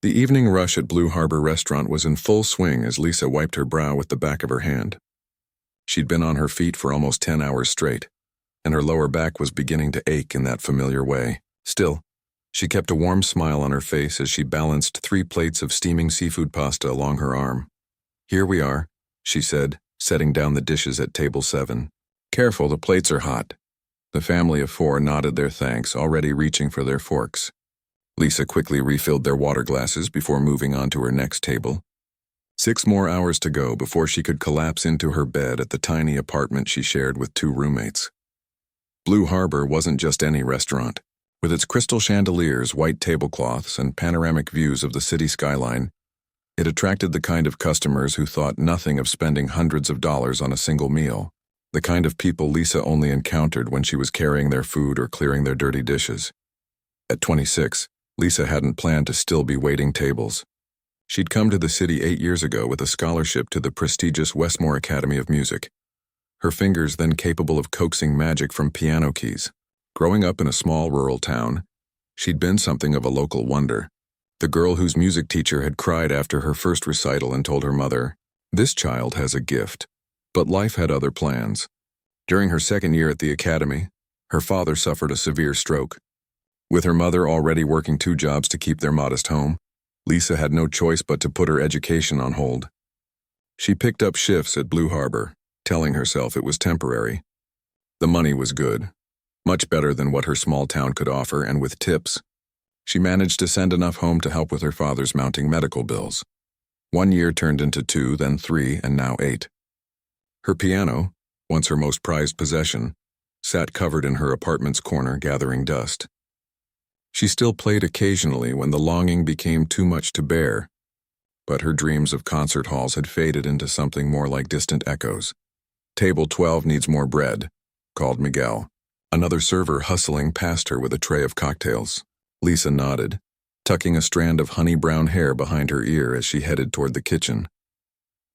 The evening rush at Blue Harbor Restaurant was in full swing as Lisa wiped her brow with the back of her hand. She'd been on her feet for almost 10 hours straight, and her lower back was beginning to ache in that familiar way. Still, she kept a warm smile on her face as she balanced 3 plates of steaming seafood pasta along her arm. "Here we are," she said, setting down the dishes at table 7. "Careful, the plates are hot." The family of 4 nodded their thanks, already reaching for their forks. Lisa quickly refilled their water glasses before moving on to her next table. 6 more hours to go before she could collapse into her bed at the tiny apartment she shared with 2 roommates. Blue Harbor wasn't just any restaurant. With its crystal chandeliers, white tablecloths, and panoramic views of the city skyline, it attracted the kind of customers who thought nothing of spending hundreds of dollars on a single meal, the kind of people Lisa only encountered when she was carrying their food or clearing their dirty dishes. At 26, Lisa hadn't planned to still be waiting tables. She'd come to the city 8 years ago with a scholarship to the prestigious Westmore Academy of Music, her fingers then capable of coaxing magic from piano keys. Growing up in a small rural town, she'd been something of a local wonder, the girl whose music teacher had cried after her first recital and told her mother, "This child has a gift." But life had other plans. During her second year at the academy, her father suffered a severe stroke. With her mother already working 2 jobs to keep their modest home, Lisa had no choice but to put her education on hold. She picked up shifts at Blue Harbor, telling herself it was temporary. The money was good, much better than what her small town could offer, and with tips, she managed to send enough home to help with her father's mounting medical bills. 1 year turned into 2, then 3, and now 8. Her piano, once her most prized possession, sat covered in her apartment's corner gathering dust. She still played occasionally when the longing became too much to bear, but her dreams of concert halls had faded into something more like distant echoes. "Table 12 needs more bread," called Miguel, another server hustling past her with a tray of cocktails. Lisa nodded, tucking a strand of honey-brown hair behind her ear as she headed toward the kitchen.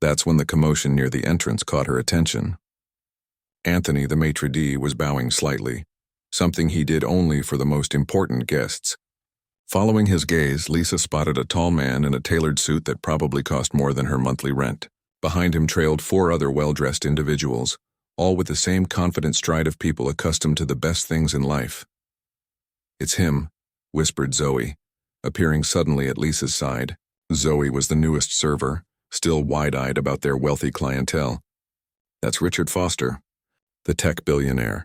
That's when the commotion near the entrance caught her attention. Anthony, the maitre d', was bowing slightly, something he did only for the most important guests. Following his gaze, Lisa spotted a tall man in a tailored suit that probably cost more than her monthly rent. Behind him trailed 4 other well-dressed individuals, all with the same confident stride of people accustomed to the best things in life. "It's him," whispered Zoe, appearing suddenly at Lisa's side. Zoe was the newest server, still wide-eyed about their wealthy clientele. "That's Richard Foster, the tech billionaire."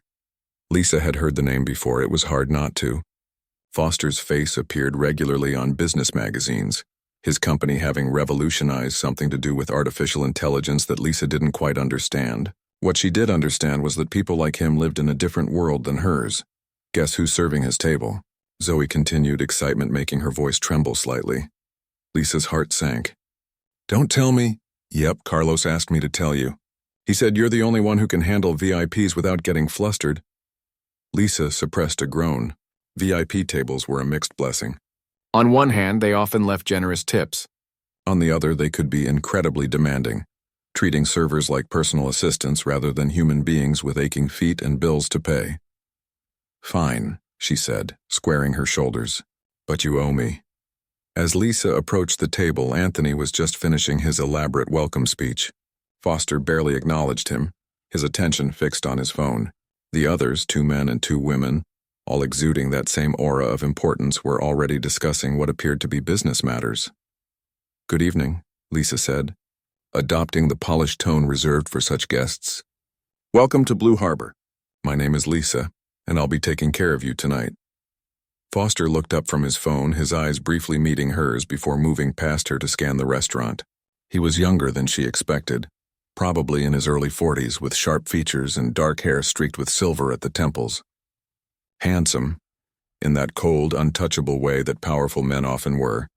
Lisa had heard the name before. It was hard not to. Foster's face appeared regularly on business magazines, his company having revolutionized something to do with artificial intelligence that Lisa didn't quite understand. What she did understand was that people like him lived in a different world than hers. "Guess who's serving his table?" Zoe continued, excitement making her voice tremble slightly. Lisa's heart sank. "Don't tell me." "Yep, Carlos asked me to tell you. He said you're the only one who can handle VIPs without getting flustered." Lisa suppressed a groan. VIP tables were a mixed blessing. On one hand, they often left generous tips. On the other, they could be incredibly demanding, treating servers like personal assistants rather than human beings with aching feet and bills to pay. "Fine," she said, squaring her shoulders. "But you owe me." As Lisa approached the table, Anthony was just finishing his elaborate welcome speech. Foster barely acknowledged him, his attention fixed on his phone. The others, 2 men and 2 women, all exuding that same aura of importance, were already discussing what appeared to be business matters. "Good evening," Lisa said, adopting the polished tone reserved for such guests. "Welcome to Blue Harbor. My name is Lisa, and I'll be taking care of you tonight." Foster looked up from his phone, his eyes briefly meeting hers before moving past her to scan the restaurant. He was younger than she expected, probably in his early 40s, with sharp features and dark hair streaked with silver at the temples. Handsome, in that cold, untouchable way that powerful men often were.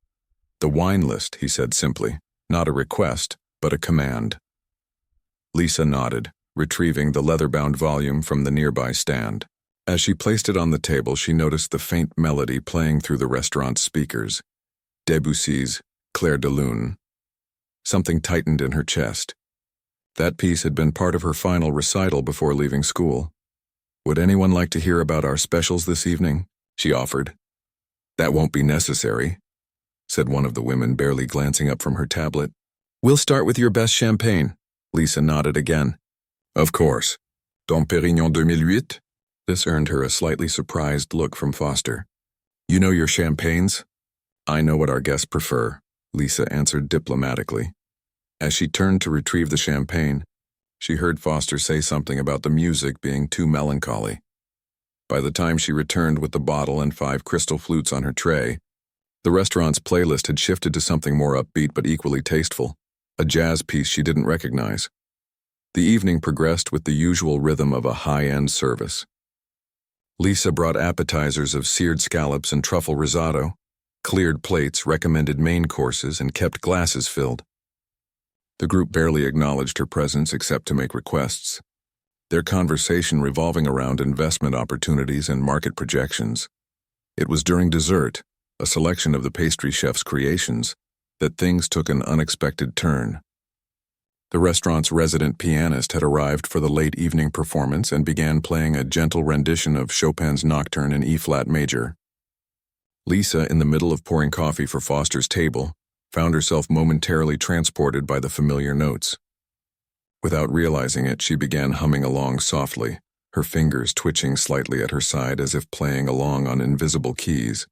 "The wine list," he said simply, not a request, but a command. Lisa nodded, retrieving the leather-bound volume from the nearby stand. As she placed it on the table, she noticed the faint melody playing through the restaurant's speakers. Debussy's Clair de Lune. Something tightened in her chest. That piece had been part of her final recital before leaving school. "Would anyone like to hear about our specials this evening?" she offered. "That won't be necessary." said one of the women, barely glancing up from her tablet. We'll start with your best champagne. Lisa nodded again. Of course. Dom Pérignon 2008? This earned her a slightly surprised look from Foster. You know your champagnes? I know what our guests prefer, Lisa answered diplomatically. As she turned to retrieve the champagne, she heard Foster say something about the music being too melancholy. By the time she returned with the bottle and 5 crystal flutes on her tray, the restaurant's playlist had shifted to something more upbeat but equally tasteful, a jazz piece she didn't recognize. The evening progressed with the usual rhythm of a high-end service. Lisa brought appetizers of seared scallops and truffle risotto, cleared plates, recommended main courses, and kept glasses filled. The group barely acknowledged her presence except to make requests, their conversation revolving around investment opportunities and market projections. It was during dessert, a selection of the pastry chef's creations, that things took an unexpected turn. The restaurant's resident pianist had arrived for the late evening performance and began playing a gentle rendition of Chopin's Nocturne in E-flat major. Lisa, in the middle of pouring coffee for Foster's table, found herself momentarily transported by the familiar notes. Without realizing it, she began humming along softly, her fingers twitching slightly at her side as if playing along on invisible keys.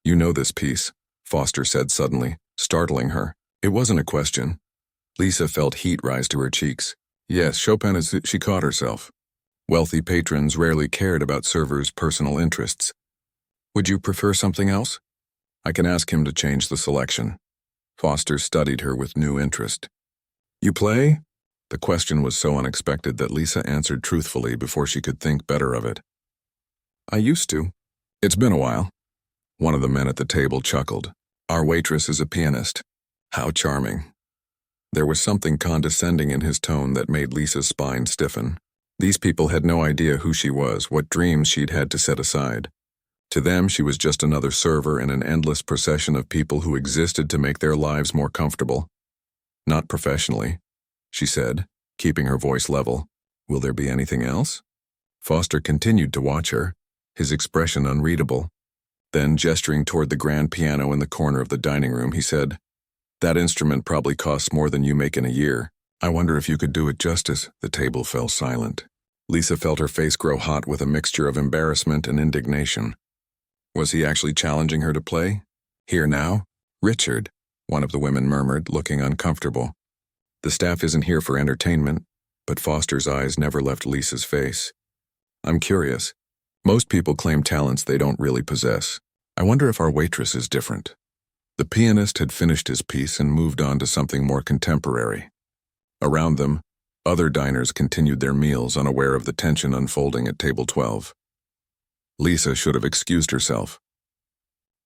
You know this piece, Foster said suddenly, startling her. It wasn't a question. Lisa felt heat rise to her cheeks. Yes, Chopin is... She caught herself. Wealthy patrons rarely cared about servers' personal interests. Would you prefer something else? I can ask him to change the selection. Foster studied her with new interest. You play? The question was so unexpected that Lisa answered truthfully before she could think better of it. I used to. It's been a while. One of the men at the table chuckled. Our waitress is a pianist. How charming. There was something condescending in his tone that made Lisa's spine stiffen. These people had no idea who she was, what dreams she'd had to set aside. To them, she was just another server in an endless procession of people who existed to make their lives more comfortable. Not professionally, she said, keeping her voice level. Will there be anything else? Foster continued to watch her, his expression unreadable. Then, gesturing toward the grand piano in the corner of the dining room, he said, That instrument probably costs more than you make in a year. I wonder if you could do it justice. The table fell silent. Lisa felt her face grow hot with a mixture of embarrassment and indignation. Was he actually challenging her to play? Here now? Richard, one of the women murmured, looking uncomfortable. The staff isn't here for entertainment, but Foster's eyes never left Lisa's face. I'm curious. Most people claim talents they don't really possess. I wonder if our waitress is different. The pianist had finished his piece and moved on to something more contemporary. Around them, other diners continued their meals, unaware of the tension unfolding at table 12. Lisa should have excused herself,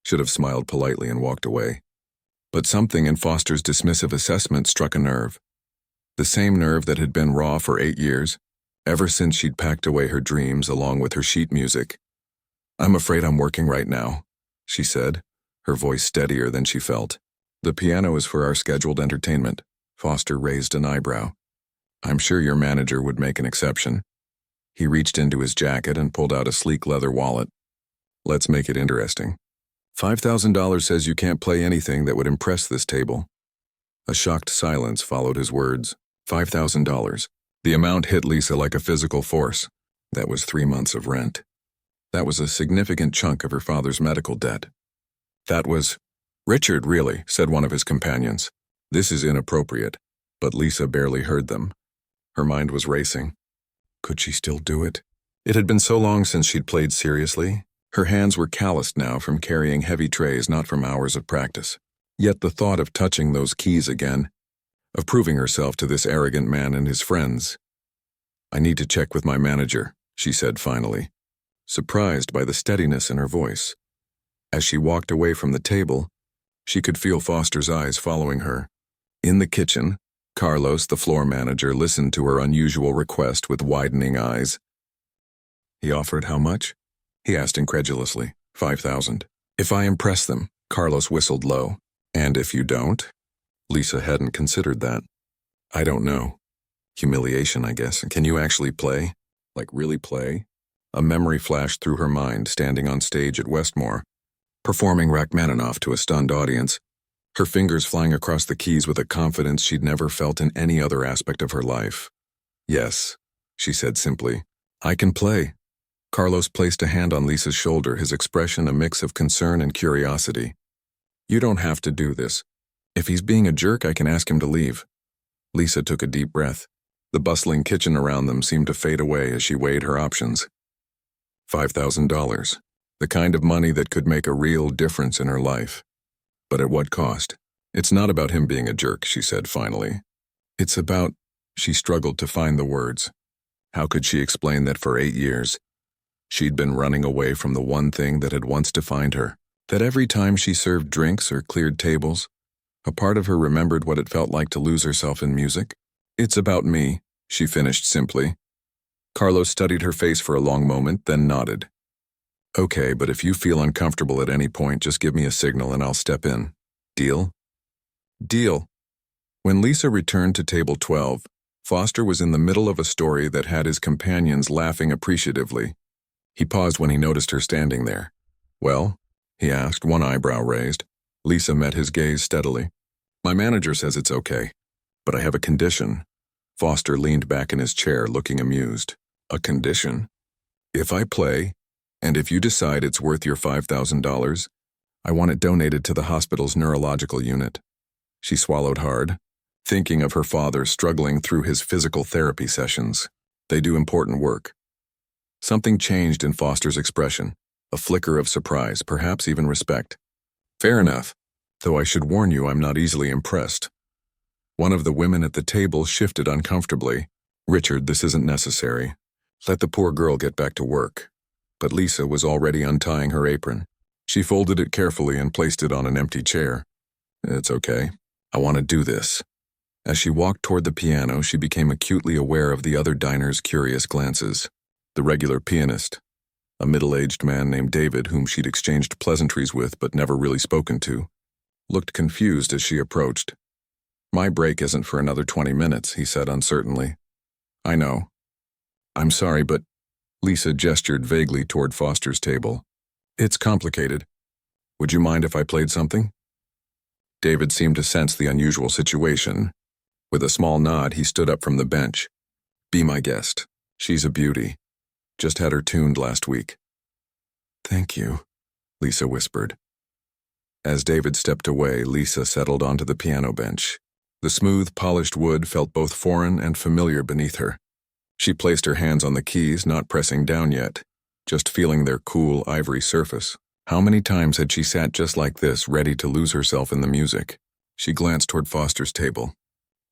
should have smiled politely and walked away. But something in Foster's dismissive assessment struck a nerve. The same nerve that had been raw for 8 years, ever since she'd packed away her dreams along with her sheet music. I'm afraid I'm working right now, she said, her voice steadier than she felt. The piano is for our scheduled entertainment. Foster raised an eyebrow. I'm sure your manager would make an exception. He reached into his jacket and pulled out a sleek leather wallet. Let's make it interesting. $5,000 says you can't play anything that would impress this table. A shocked silence followed his words. $5,000. The amount hit Lisa like a physical force. That was 3 months of rent. That was a significant chunk of her father's medical debt. That was... Richard, really, said one of his companions. This is inappropriate, but Lisa barely heard them. Her mind was racing. Could she still do it? It had been so long since she'd played seriously. Her hands were calloused now from carrying heavy trays, not from hours of practice. Yet the thought of touching those keys again, of proving herself to this arrogant man and his friends. I need to check with my manager, she said finally, surprised by the steadiness in her voice. As she walked away from the table, she could feel Foster's eyes following her. In the kitchen, Carlos, the floor manager, listened to her unusual request with widening eyes. He offered how much? He asked incredulously. 5,000. If I impress them, Carlos whistled low. And if you don't? Lisa hadn't considered that. I don't know. Humiliation, I guess. Can you actually play? Like really play? A memory flashed through her mind, standing on stage at Westmore, performing Rachmaninoff to a stunned audience, her fingers flying across the keys with a confidence she'd never felt in any other aspect of her life. "Yes," she said simply. "I can play." Carlos placed a hand on Lisa's shoulder, his expression a mix of concern and curiosity. "You don't have to do this. If he's being a jerk, I can ask him to leave." Lisa took a deep breath. The bustling kitchen around them seemed to fade away as she weighed her options. $5,000. The kind of money that could make a real difference in her life. But at what cost? "It's not about him being a jerk," she said finally. "It's about—" She struggled to find the words. How could she explain that for 8 years, she'd been running away from the one thing that had once defined her? That every time she served drinks or cleared tables, a part of her remembered what it felt like to lose herself in music? "It's about me," she finished simply. Carlos studied her face for a long moment, then nodded. "Okay, but if you feel uncomfortable at any point, just give me a signal and I'll step in. Deal?" "Deal." When Lisa returned to table 12, Foster was in the middle of a story that had his companions laughing appreciatively. He paused when he noticed her standing there. "Well?" he asked, one eyebrow raised. Lisa met his gaze steadily. "My manager says it's okay, but I have a condition." Foster leaned back in his chair, looking amused. "A condition? If I play, and if you decide it's worth your $5,000, I want it donated to the hospital's neurological unit." She swallowed hard, thinking of her father struggling through his physical therapy sessions. They do important work. Something changed in Foster's expression, a flicker of surprise, perhaps even respect. "Fair enough, though I should warn you I'm not easily impressed." One of the women at the table shifted uncomfortably. "Richard, this isn't necessary. Let the poor girl get back to work." But Lisa was already untying her apron. She folded it carefully and placed it on an empty chair. "It's okay. I want to do this." As she walked toward the piano, she became acutely aware of the other diners' curious glances. The regular pianist, a middle-aged man named David whom she'd exchanged pleasantries with but never really spoken to, looked confused as she approached. "My break isn't for another 20 minutes, he said uncertainly. "I know. I'm sorry, but—" Lisa gestured vaguely toward Foster's table. "It's complicated. Would you mind if I played something?" David seemed to sense the unusual situation. With a small nod, he stood up from the bench. "Be my guest. She's a beauty. Just had her tuned last week." "Thank you," Lisa whispered. As David stepped away, Lisa settled onto the piano bench. The smooth, polished wood felt both foreign and familiar beneath her. She placed her hands on the keys, not pressing down yet, just feeling their cool, ivory surface. How many times had she sat just like this, ready to lose herself in the music? She glanced toward Foster's table.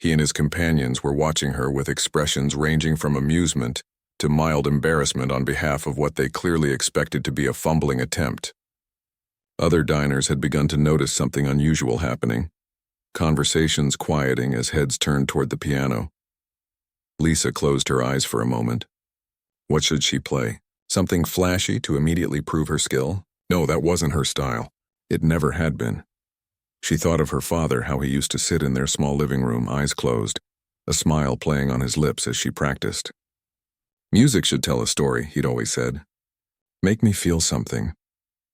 He and his companions were watching her with expressions ranging from amusement to mild embarrassment on behalf of what they clearly expected to be a fumbling attempt. Other diners had begun to notice something unusual happening, conversations quieting as heads turned toward the piano. Lisa closed her eyes for a moment. What should she play? Something flashy to immediately prove her skill? No, that wasn't her style. It never had been. She thought of her father, how he used to sit in their small living room, eyes closed, a smile playing on his lips as she practiced. Music should tell a story, he'd always said. Make me feel something.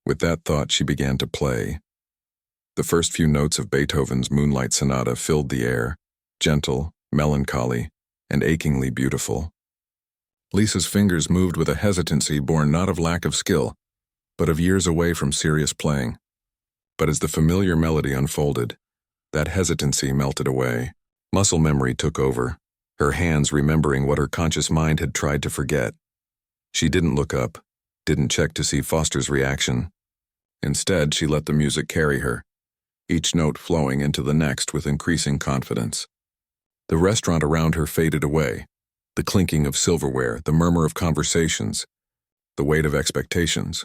With that thought, she began to play. The first few notes of Beethoven's Moonlight Sonata filled the air, gentle, melancholy, and achingly beautiful. Lisa's fingers moved with a hesitancy born not of lack of skill, but of years away from serious playing. But as the familiar melody unfolded, that hesitancy melted away. Muscle memory took over, her hands remembering what her conscious mind had tried to forget. She didn't look up, didn't check to see Foster's reaction. Instead, she let the music carry her, each note flowing into the next with increasing confidence. The restaurant around her faded away, the clinking of silverware, the murmur of conversations, the weight of expectations,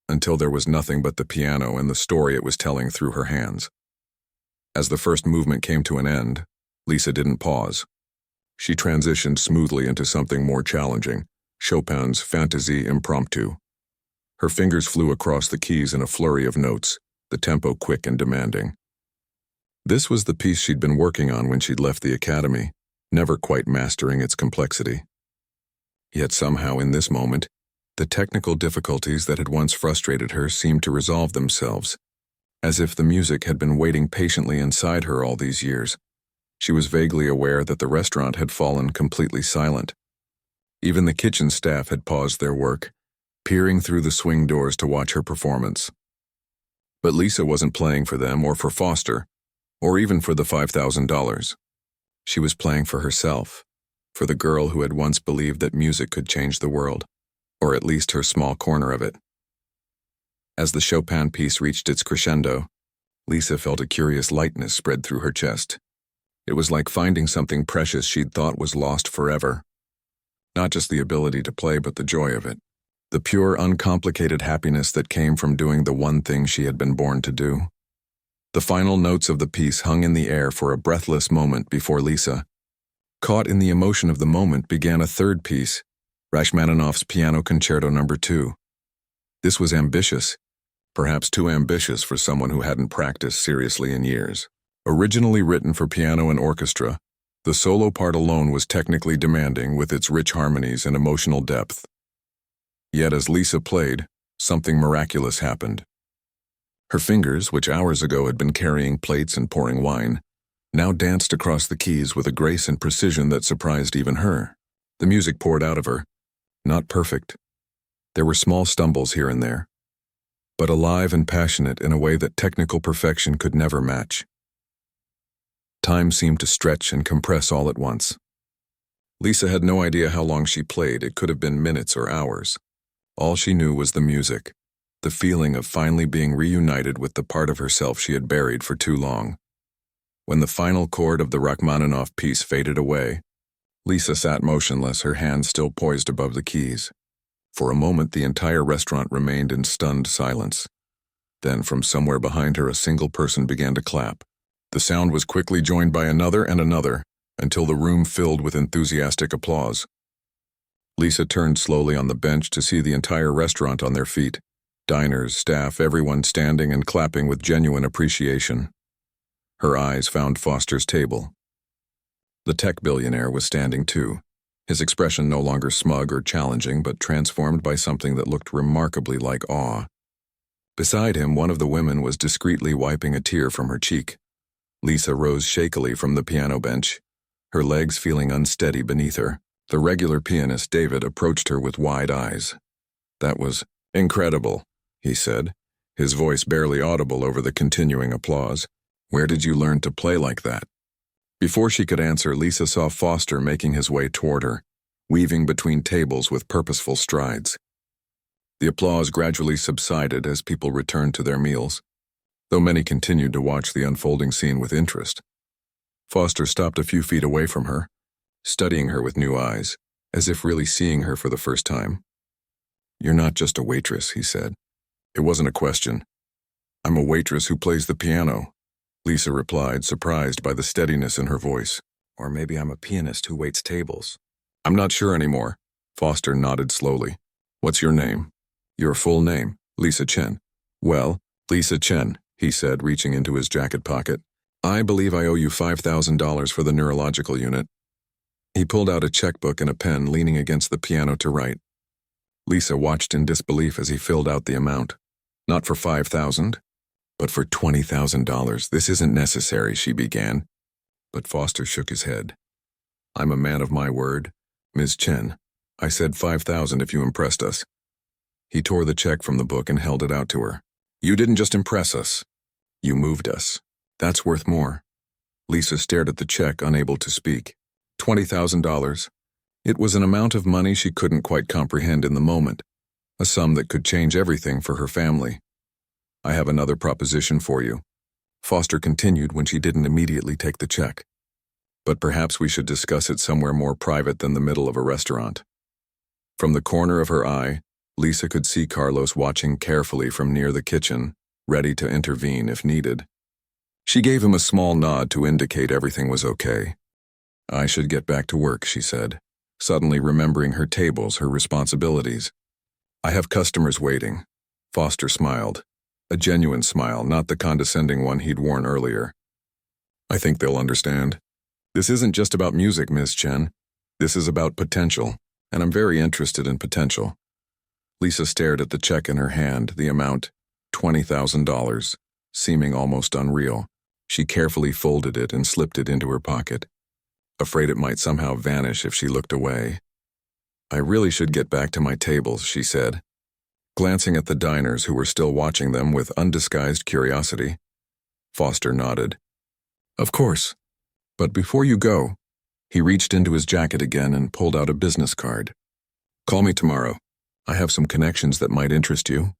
until there was nothing but the piano and the story it was telling through her hands. As the first movement came to an end, Lisa didn't pause. She transitioned smoothly into something more challenging, Chopin's Fantaisie Impromptu. Her fingers flew across the keys in a flurry of notes, the tempo quick and demanding. This was the piece she'd been working on when she'd left the academy, never quite mastering its complexity. Yet somehow in this moment, The technical difficulties that had once frustrated her seemed to resolve themselves, as if the music had been waiting patiently inside her all these years. She was vaguely aware that the restaurant had fallen completely silent. Even the kitchen staff had paused their work, peering through the swing doors to watch her performance. But Lisa wasn't playing for them or for Foster, or even for the $5,000. She was playing for herself, for the girl who had once believed that music could change the world, or at least her small corner of it. As the Chopin piece reached its crescendo, Lisa felt a curious lightness spread through her chest. It was like finding something precious she'd thought was lost forever. Not just the ability to play, but the joy of it. The pure, uncomplicated happiness that came from doing the one thing she had been born to do. The final notes of the piece hung in the air for a breathless moment before Lisa, caught in the emotion of the moment, began a third piece, Rachmaninoff's Piano Concerto No. 2. This was ambitious, perhaps too ambitious for someone who hadn't practiced seriously in years. Originally written for piano and orchestra, the solo part alone was technically demanding with its rich harmonies and emotional depth. Yet as Lisa played, something miraculous happened. Her fingers, which hours ago had been carrying plates and pouring wine, now danced across the keys with a grace and precision that surprised even her. The music poured out of her, not perfect. There were small stumbles here and there, but alive and passionate in a way that technical perfection could never match. Time seemed to stretch and compress all at once. Lisa had no idea how long she played. It could have been minutes or hours. All she knew was the music, the feeling of finally being reunited with the part of herself she had buried for too long. When the final chord of the Rachmaninoff piece faded away, Lisa sat motionless, her hands still poised above the keys. For a moment, the entire restaurant remained in stunned silence. Then, from somewhere behind her, a single person began to clap. The sound was quickly joined by another and another, until the room filled with enthusiastic applause. Lisa turned slowly on the bench to see the entire restaurant on their feet. Diners, staff, everyone standing and clapping with genuine appreciation. Her eyes found Foster's table. The tech billionaire was standing too, his expression no longer smug or challenging, but transformed by something that looked remarkably like awe. Beside him, one of the women was discreetly wiping a tear from her cheek. Lisa rose shakily from the piano bench, her legs feeling unsteady beneath her. The regular pianist, David, approached her with wide eyes. "That was incredible," he said, his voice barely audible over the continuing applause. "Where did you learn to play like that?" Before she could answer, Lisa saw Foster making his way toward her, weaving between tables with purposeful strides. The applause gradually subsided as people returned to their meals, though many continued to watch the unfolding scene with interest. Foster stopped a few feet away from her, studying her with new eyes, as if really seeing her for the first time. "You're not just a waitress," he said. It wasn't a question. "I'm a waitress who plays the piano," Lisa replied, surprised by the steadiness in her voice. "Or maybe I'm a pianist who waits tables." "I'm not sure anymore." Foster nodded slowly. "What's your name?" "Your full name." "Lisa Chen." "Well, Lisa Chen," he said, reaching into his jacket pocket. "I believe I owe you $5,000 for the neurological unit." He pulled out a checkbook and a pen, leaning against the piano to write. Lisa watched in disbelief as he filled out the amount. "Not for $5,000, but for $20,000. This isn't necessary," she began. But Foster shook his head. "I'm a man of my word. Ms. Chen, I said $5,000 if you impressed us." He tore the check from the book and held it out to her. "You didn't just impress us. You moved us. That's worth more." Lisa stared at the check, unable to speak. $20,000. It was an amount of money she couldn't quite comprehend in the moment, a sum that could change everything for her family. "I have another proposition for you," Foster continued when she didn't immediately take the check. "But perhaps we should discuss it somewhere more private than the middle of a restaurant." From the corner of her eye, Lisa could see Carlos watching carefully from near the kitchen, ready to intervene if needed. She gave him a small nod to indicate everything was okay. "I should get back to work," she said, suddenly remembering her tables, her responsibilities. "I have customers waiting." Foster smiled, a genuine smile, not the condescending one he'd worn earlier. "I think they'll understand. This isn't just about music, Ms. Chen. This is about potential, and I'm very interested in potential." Lisa stared at the check in her hand, the amount, $20,000, seeming almost unreal. She carefully folded it and slipped it into her pocket, afraid it might somehow vanish if she looked away. I really should get back to my tables, she said, glancing at the diners who were still watching them with undisguised curiosity. Foster nodded. Of course. But before you go, he reached into his jacket again and pulled out a business card. Call me tomorrow. I have some connections that might interest you.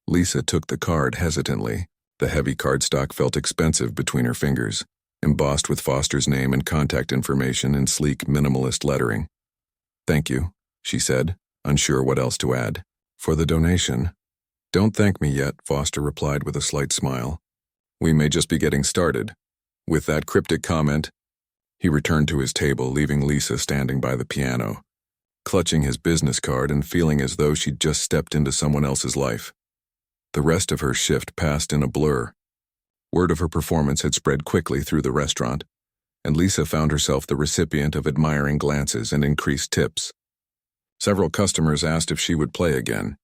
Lisa took the card hesitantly. The heavy cardstock felt expensive between her fingers, embossed with Foster's name and contact information in sleek, minimalist lettering. Thank you, she said, unsure what else to add. For the donation. Don't thank me yet, Foster replied with a slight smile. We may just be getting started. With that cryptic comment, he returned to his table, leaving Lisa standing by the piano, clutching his business card and feeling as though she'd just stepped into someone else's life. The rest of her shift passed in a blur. Word of her performance had spread quickly through the restaurant, and Lisa found herself the recipient of admiring glances and increased tips. Several customers asked if she would play again,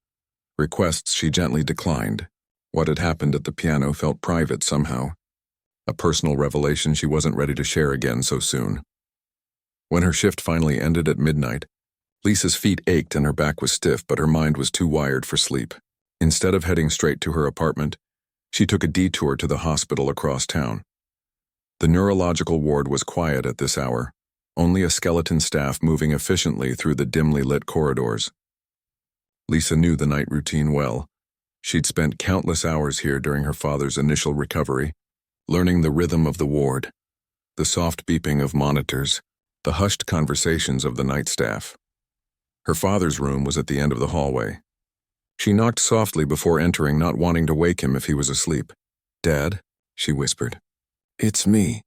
requests she gently declined. What had happened at the piano felt private somehow, a personal revelation she wasn't ready to share again so soon. When her shift finally ended at midnight, Lisa's feet ached and her back was stiff, but her mind was too wired for sleep. Instead of heading straight to her apartment, she took a detour to the hospital across town. The neurological ward was quiet at this hour, only a skeleton staff moving efficiently through the dimly lit corridors. Lisa knew the night routine well. She'd spent countless hours here during her father's initial recovery, learning the rhythm of the ward, the soft beeping of monitors, the hushed conversations of the night staff. Her father's room was at the end of the hallway. She knocked softly before entering, not wanting to wake him if he was asleep. Dad, she whispered. It's me.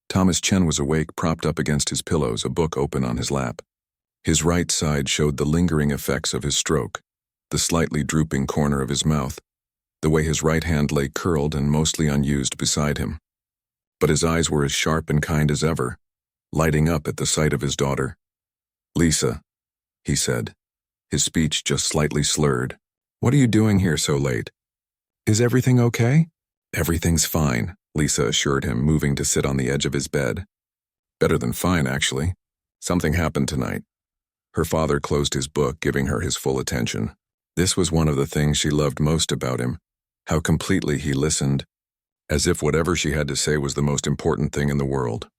Thomas Chen was awake, propped up against his pillows, a book open on his lap. His right side showed the lingering effects of his stroke, the slightly drooping corner of his mouth, the way his right hand lay curled and mostly unused beside him. But his eyes were as sharp and kind as ever, lighting up at the sight of his daughter. Lisa, he said, his speech just slightly slurred. What are you doing here so late? Is everything okay? Everything's fine, Lisa assured him, moving to sit on the edge of his bed. Better than fine, actually. Something happened tonight. Her father closed his book, giving her his full attention. This was one of the things she loved most about him, how completely he listened, as if whatever she had to say was the most important thing in the world.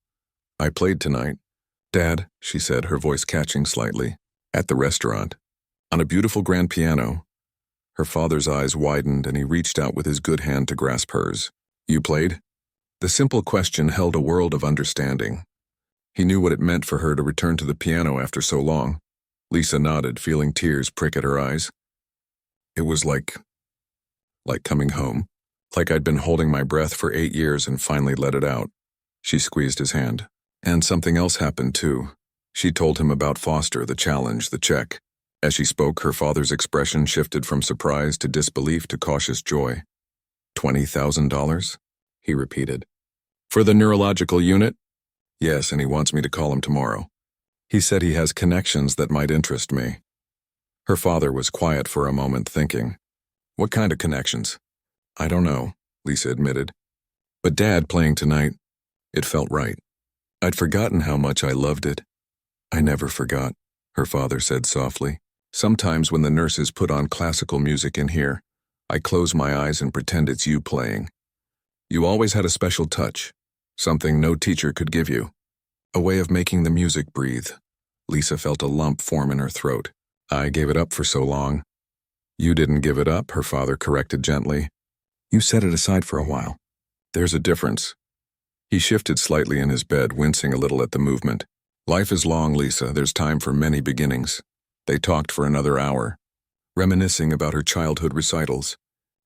I played tonight. Dad, she said, her voice catching slightly, at the restaurant, on a beautiful grand piano. Her father's eyes widened and he reached out with his good hand to grasp hers. You played? The simple question held a world of understanding. He knew what it meant for her to return to the piano after so long. Lisa nodded, feeling tears prick at her eyes. It was like coming home. Like I'd been holding my breath for 8 years and finally let it out. She squeezed his hand. And something else happened too. She told him about Foster, the challenge, the check. As she spoke, her father's expression shifted from surprise to disbelief to cautious joy. $20,000? He repeated. For the neurological unit? Yes, and he wants me to call him tomorrow. He said he has connections that might interest me. Her father was quiet for a moment, thinking. What kind of connections? I don't know, Lisa admitted. But Dad playing tonight, it felt right. I'd forgotten how much I loved it. I never forgot, her father said softly. Sometimes when the nurses put on classical music in here, I close my eyes and pretend it's you playing. You always had a special touch, something no teacher could give you. A way of making the music breathe. Lisa felt a lump form in her throat. I gave it up for so long. You didn't give it up, her father corrected gently. You set it aside for a while. There's a difference. He shifted slightly in his bed, wincing a little at the movement. Life is long, Lisa. There's time for many beginnings. They talked for another hour, reminiscing about her childhood recitals,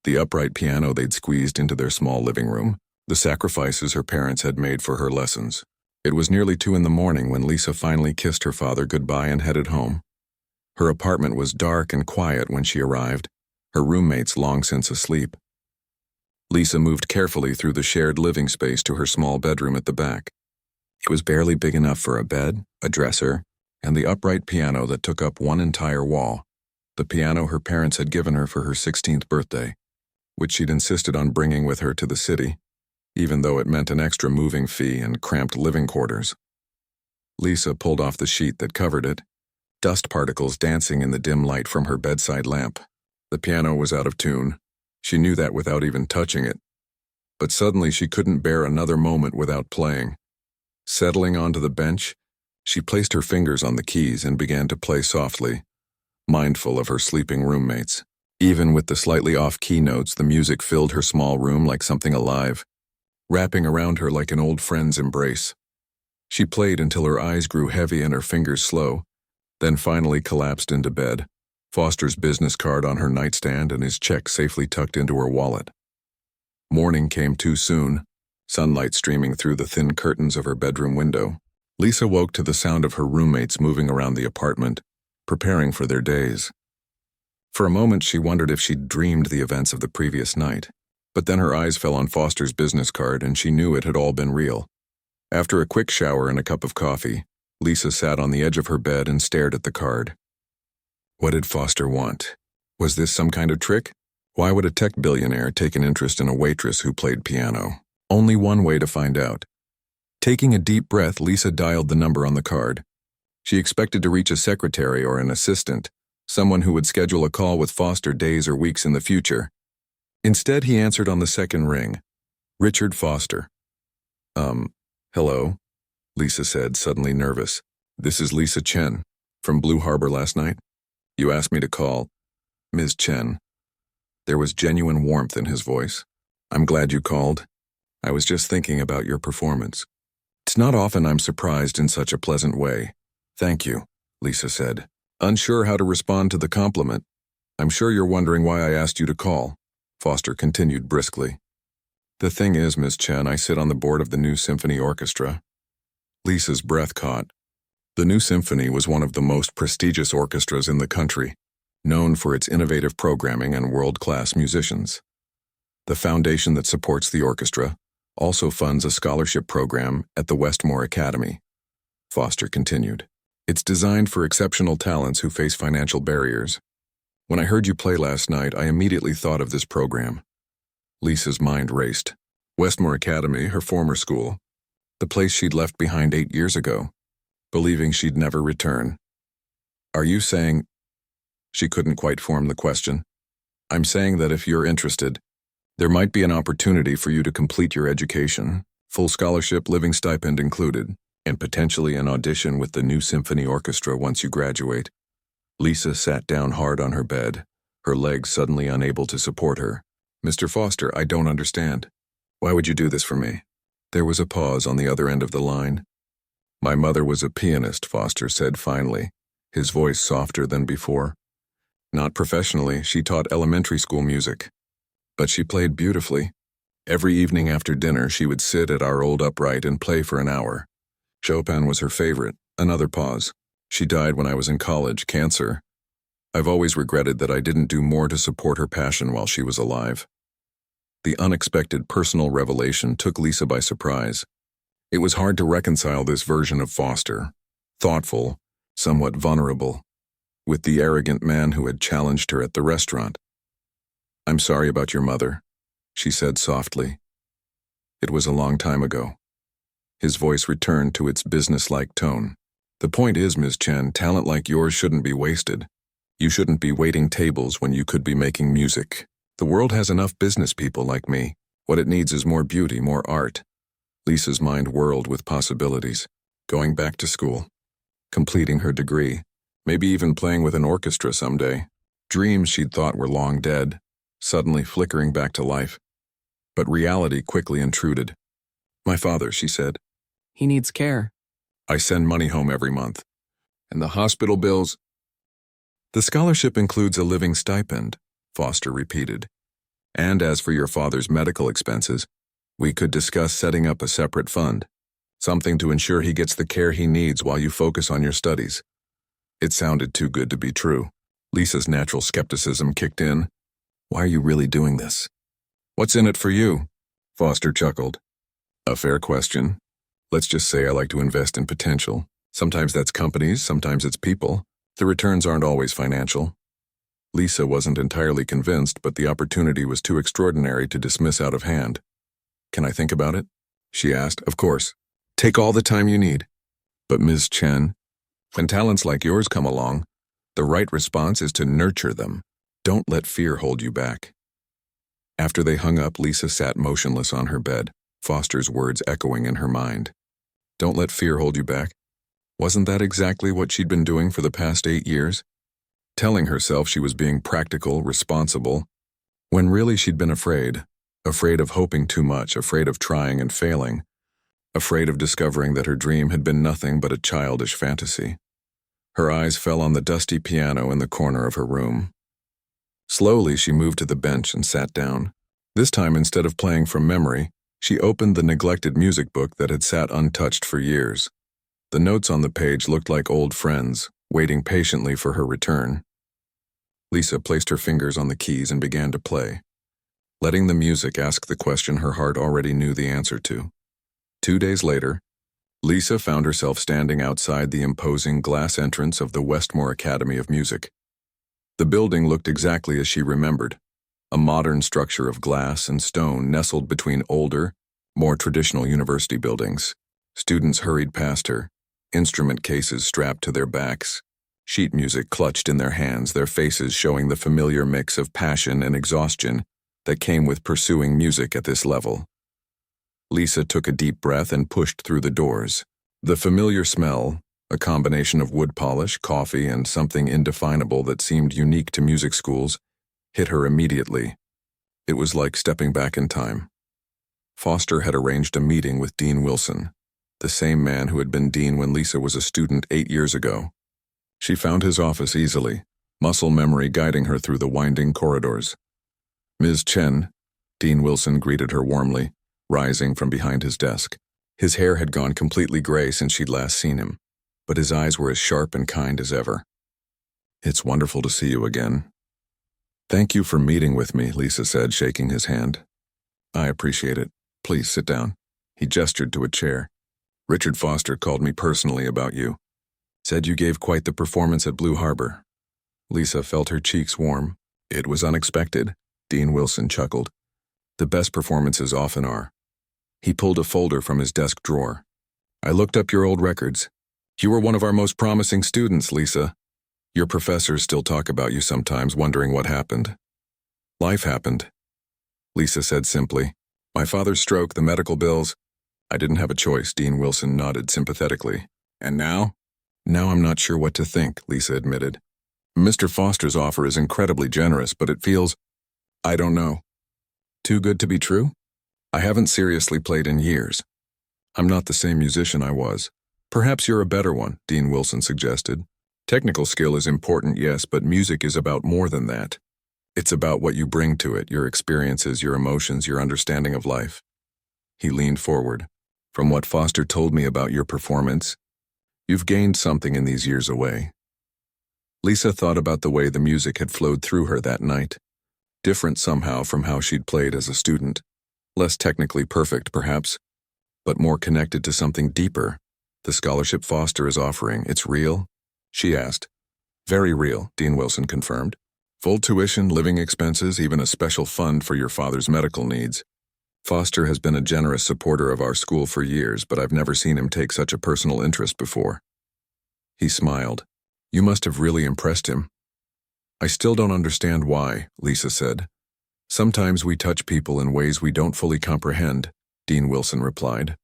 the upright piano they'd squeezed into their small living room, the sacrifices her parents had made for her lessons. It was nearly 2 a.m. when Lisa finally kissed her father goodbye and headed home. Her apartment was dark and quiet when she arrived, her roommates long since asleep. Lisa moved carefully through the shared living space to her small bedroom at the back. It was barely big enough for a bed, a dresser, and the upright piano that took up one entire wall. the piano her parents had given her for her 16th birthday, which she'd insisted on bringing with her to the city, even though it meant an extra moving fee and cramped living quarters. Lisa pulled off the sheet that covered it, dust particles dancing in the dim light from her bedside lamp. The piano was out of tune. She knew that without even touching it. But suddenly she couldn't bear another moment without playing. Settling onto the bench, she placed her fingers on the keys and began to play softly, mindful of her sleeping roommates. Even with the slightly off-key notes, the music filled her small room like something alive, wrapping around her like an old friend's embrace. She played until her eyes grew heavy and her fingers slow, then finally collapsed into bed, Foster's business card on her nightstand and his check safely tucked into her wallet. Morning came too soon, sunlight streaming through the thin curtains of her bedroom window. Lisa woke to the sound of her roommates moving around the apartment, preparing for their days. For a moment she wondered if she'd dreamed the events of the previous night, but then her eyes fell on Foster's business card and she knew it had all been real. After a quick shower and a cup of coffee, Lisa sat on the edge of her bed and stared at the card. What did Foster want? Was this some kind of trick? Why would a tech billionaire take an interest in a waitress who played piano? Only one way to find out. Taking a deep breath, Lisa dialed the number on the card. She expected to reach a secretary or an assistant, someone who would schedule a call with Foster days or weeks in the future. Instead, he answered on the second ring. Richard Foster. Hello, Lisa said, suddenly nervous. This is Lisa Chen, from Blue Harbor last night. You asked me to call. Ms. Chen. There was genuine warmth in his voice. I'm glad you called. I was just thinking about your performance. It's not often I'm surprised in such a pleasant way. Thank you, Lisa said, unsure how to respond to the compliment. I'm sure you're wondering why I asked you to call, Foster continued briskly. The thing is, Miss Chen, I sit on the board of the New Symphony Orchestra. Lisa's breath caught. The New Symphony was one of the most prestigious orchestras in the country, known for its innovative programming and world-class musicians. The foundation that supports the orchestra also funds a scholarship program at the Westmore Academy, Foster continued. It's designed for exceptional talents who face financial barriers. When I heard you play last night, I immediately thought of this program. Lisa's mind raced. Westmore Academy, her former school, the place she'd left behind 8 years ago, believing she'd never return. Are you saying... She couldn't quite form the question. I'm saying that if you're interested, there might be an opportunity for you to complete your education, full scholarship, living stipend included, and potentially an audition with the New Symphony Orchestra once you graduate. Lisa sat down hard on her bed, her legs suddenly unable to support her. Mr. Foster, I don't understand. Why would you do this for me? There was a pause on the other end of the line. My mother was a pianist, Foster said finally, his voice softer than before. Not professionally, she taught elementary school music. But she played beautifully. Every evening after dinner, she would sit at our old upright and play for an hour. Chopin was her favorite. Another pause. She died when I was in college, cancer. I've always regretted that I didn't do more to support her passion while she was alive. The unexpected personal revelation took Lisa by surprise. It was hard to reconcile this version of Foster, thoughtful, somewhat vulnerable, with the arrogant man who had challenged her at the restaurant. I'm sorry about your mother, she said softly. It was a long time ago. His voice returned to its businesslike tone. The point is, Ms. Chen, talent like yours shouldn't be wasted. You shouldn't be waiting tables when you could be making music. The world has enough business people like me. What it needs is more beauty, more art. Lisa's mind whirled with possibilities. Going back to school, completing her degree, maybe even playing with an orchestra someday. Dreams she'd thought were long dead, suddenly flickering back to life. But reality quickly intruded. My father, she said. He needs care. I send money home every month. And the hospital bills? The scholarship includes a living stipend, Foster repeated. And as for your father's medical expenses, we could discuss setting up a separate fund, something to ensure he gets the care he needs while you focus on your studies. It sounded too good to be true. Lisa's natural skepticism kicked in. Why are you really doing this? What's in it for you? Foster chuckled. A fair question. Let's just say I like to invest in potential. Sometimes that's companies, sometimes it's people. The returns aren't always financial. Lisa wasn't entirely convinced, but the opportunity was too extraordinary to dismiss out of hand. "Can I think about it?" she asked. "Of course. Take all the time you need." "But Ms. Chen, when talents like yours come along, the right response is to nurture them. Don't let fear hold you back." After they hung up, Lisa sat motionless on her bed, Foster's words echoing in her mind. Don't let fear hold you back. Wasn't that exactly what she'd been doing for the past 8 years? Telling herself she was being practical, responsible, when really she'd been afraid of hoping too much, afraid of trying and failing, afraid of discovering that her dream had been nothing but a childish fantasy. Her eyes fell on the dusty piano in the corner of her room. Slowly, she moved to the bench and sat down. This time, instead of playing from memory, she opened the neglected music book that had sat untouched for years. The notes on the page looked like old friends, waiting patiently for her return. Lisa placed her fingers on the keys and began to play, letting the music ask the question her heart already knew the answer to. 2 days later, Lisa found herself standing outside the imposing glass entrance of the Westmore Academy of Music. The building looked exactly as she remembered, a modern structure of glass and stone nestled between older, more traditional university buildings. Students hurried past her, instrument cases strapped to their backs, sheet music clutched in their hands, their faces showing the familiar mix of passion and exhaustion that came with pursuing music at this level. Lisa took a deep breath and pushed through the doors. The familiar smell, a combination of wood polish, coffee, and something indefinable that seemed unique to music schools, hit her immediately. It was like stepping back in time. Foster had arranged a meeting with Dean Wilson, the same man who had been dean when Lisa was a student 8 years ago. She found his office easily, muscle memory guiding her through the winding corridors. "Ms. Chen," Dean Wilson greeted her warmly, rising from behind his desk. His hair had gone completely gray since she'd last seen him, but his eyes were as sharp and kind as ever. "It's wonderful to see you again." "Thank you for meeting with me," Lisa said, shaking his hand. "I appreciate it. Please sit down." He gestured to a chair. "Richard Foster called me personally about you. Said you gave quite the performance at Blue Harbor." Lisa felt her cheeks warm. "It was unexpected," Dean Wilson chuckled. "The best performances often are." He pulled a folder from his desk drawer. "I looked up your old records. You were one of our most promising students, Lisa. Your professors still talk about you sometimes, wondering what happened." "Life happened," Lisa said simply. "My father's stroke, the medical bills. I didn't have a choice," Dean Wilson nodded sympathetically. "And now?" "Now I'm not sure what to think," Lisa admitted. "Mr. Foster's offer is incredibly generous, but it feels, I don't know, too good to be true? I haven't seriously played in years. I'm not the same musician I was." "Perhaps you're a better one," Dean Wilson suggested. "Technical skill is important, yes, but music is about more than that. It's about what you bring to it, your experiences, your emotions, your understanding of life." He leaned forward. "From what Foster told me about your performance, you've gained something in these years away." Lisa thought about the way the music had flowed through her that night. Different somehow from how she'd played as a student. Less technically perfect, perhaps, but more connected to something deeper. "The scholarship Foster is offering, it's real?" she asked. "Very real," Dean Wilson confirmed. "Full tuition, living expenses, even a special fund for your father's medical needs. Foster has been a generous supporter of our school for years, but I've never seen him take such a personal interest before." He smiled. "You must have really impressed him." "I still don't understand why," Lisa said. "Sometimes we touch people in ways we don't fully comprehend," Dean Wilson replied.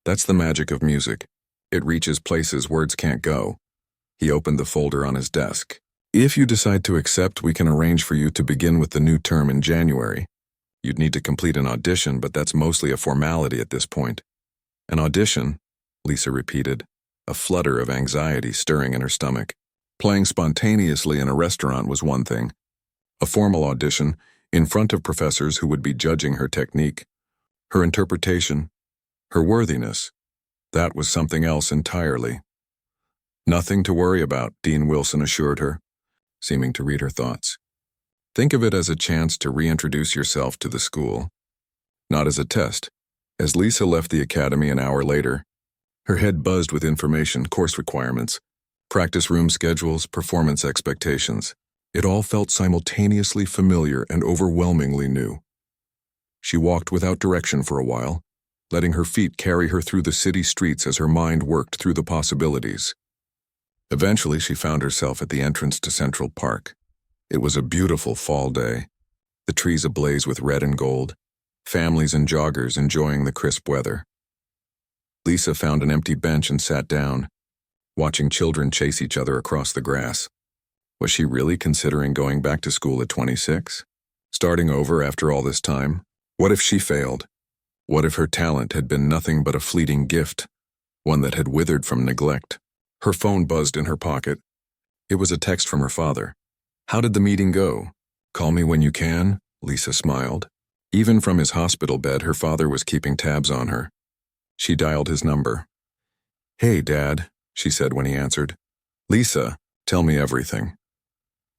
"That's the magic of music. It reaches places words can't go." He opened the folder on his desk. "If you decide to accept, we can arrange for you to begin with the new term in January. You'd need to complete an audition, but that's mostly a formality at this point." "An audition?" Lisa repeated, a flutter of anxiety stirring in her stomach. Playing spontaneously in a restaurant was one thing. A formal audition, in front of professors who would be judging her technique, her interpretation, her worthiness, that was something else entirely. "Nothing to worry about," Dean Wilson assured her, seeming to read her thoughts. "Think of it as a chance to reintroduce yourself to the school, not as a test." As Lisa left the academy an hour later, her head buzzed with information, course requirements, practice room schedules, performance expectations. It all felt simultaneously familiar and overwhelmingly new. She walked without direction for a while, letting her feet carry her through the city streets as her mind worked through the possibilities. Eventually, she found herself at the entrance to Central Park. It was a beautiful fall day, the trees ablaze with red and gold, families and joggers enjoying the crisp weather. Lisa found an empty bench and sat down, watching children chase each other across the grass. Was she really considering going back to school at 26? Starting over after all this time? What if she failed? What if her talent had been nothing but a fleeting gift, one that had withered from neglect? Her phone buzzed in her pocket. It was a text from her father. "How did the meeting go?" "Call me when you can," Lisa smiled. Even from his hospital bed, her father was keeping tabs on her. She dialed his number. "Hey, Dad," she said when he answered. "Lisa, tell me everything."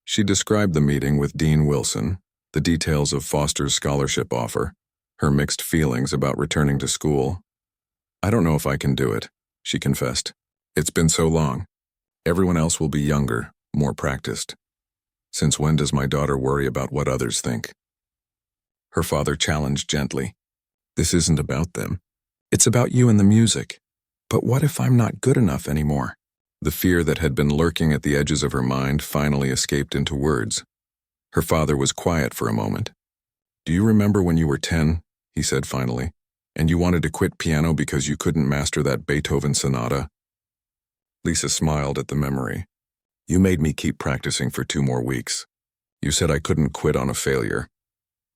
She described the meeting with Dean Wilson, the details of Foster's scholarship offer, her mixed feelings about returning to school. "I don't know if I can do it," she confessed. "It's been so long. Everyone else will be younger, more practiced. Since when does my daughter worry about what others think?" Her father challenged gently. "This isn't about them. It's about you and the music. But what if I'm not good enough anymore?" The fear that had been lurking at the edges of her mind finally escaped into words. Her father was quiet for a moment. "Do you remember when you were 10, he said finally, "and you wanted to quit piano because you couldn't master that Beethoven sonata?" Lisa smiled at the memory. "You made me keep practicing for 2 more weeks. You said I couldn't quit on a failure.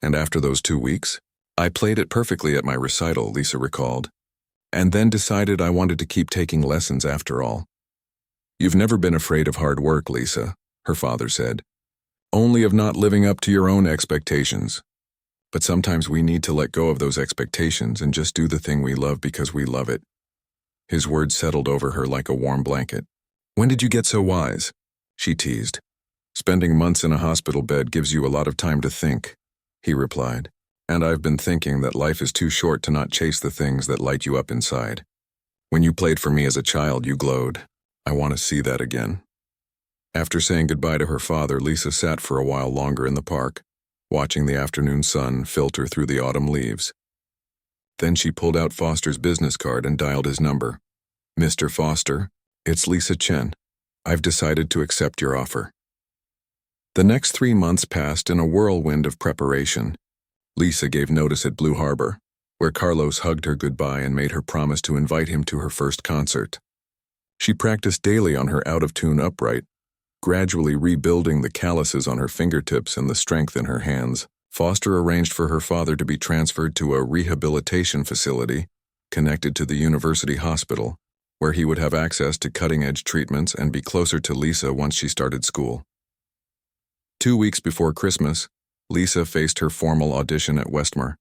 And after those 2 weeks, I played it perfectly at my recital," Lisa recalled, "and then decided I wanted to keep taking lessons after all." "You've never been afraid of hard work, Lisa," her father said. "Only of not living up to your own expectations. But sometimes we need to let go of those expectations and just do the thing we love because we love it." His words settled over her like a warm blanket. "When did you get so wise?" she teased. "Spending months in a hospital bed gives you a lot of time to think," he replied. "And I've been thinking that life is too short to not chase the things that light you up inside. When you played for me as a child, you glowed. I want to see that again." After saying goodbye to her father, Lisa sat for a while longer in the park, watching the afternoon sun filter through the autumn leaves. Then she pulled out Foster's business card and dialed his number. "Mr. Foster, it's Lisa Chen. I've decided to accept your offer." The next 3 months passed in a whirlwind of preparation. Lisa gave notice at Blue Harbor, where Carlos hugged her goodbye and made her promise to invite him to her first concert. She practiced daily on her out-of-tune upright, gradually rebuilding the calluses on her fingertips and the strength in her hands. Foster arranged for her father to be transferred to a rehabilitation facility connected to the university hospital, where he would have access to cutting-edge treatments and be closer to Lisa once she started school. 2 weeks before Christmas, Lisa faced her formal audition at Westmore.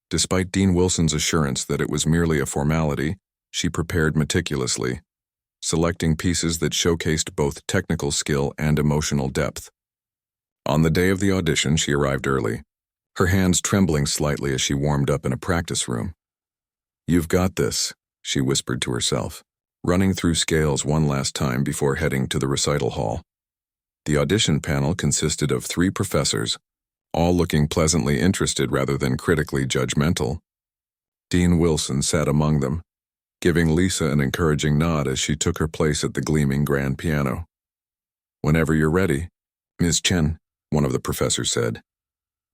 Despite Dean Wilson's assurance that it was merely a formality, she prepared meticulously, selecting pieces that showcased both technical skill and emotional depth. On the day of the audition, she arrived early, her hands trembling slightly as she warmed up in a practice room. "You've got this," she whispered to herself, running through scales one last time before heading to the recital hall. The audition panel consisted of 3 professors, all looking pleasantly interested rather than critically judgmental. Dean Wilson sat among them, giving Lisa an encouraging nod as she took her place at the gleaming grand piano. "Whenever you're ready, Ms. Chen," one of the professors said.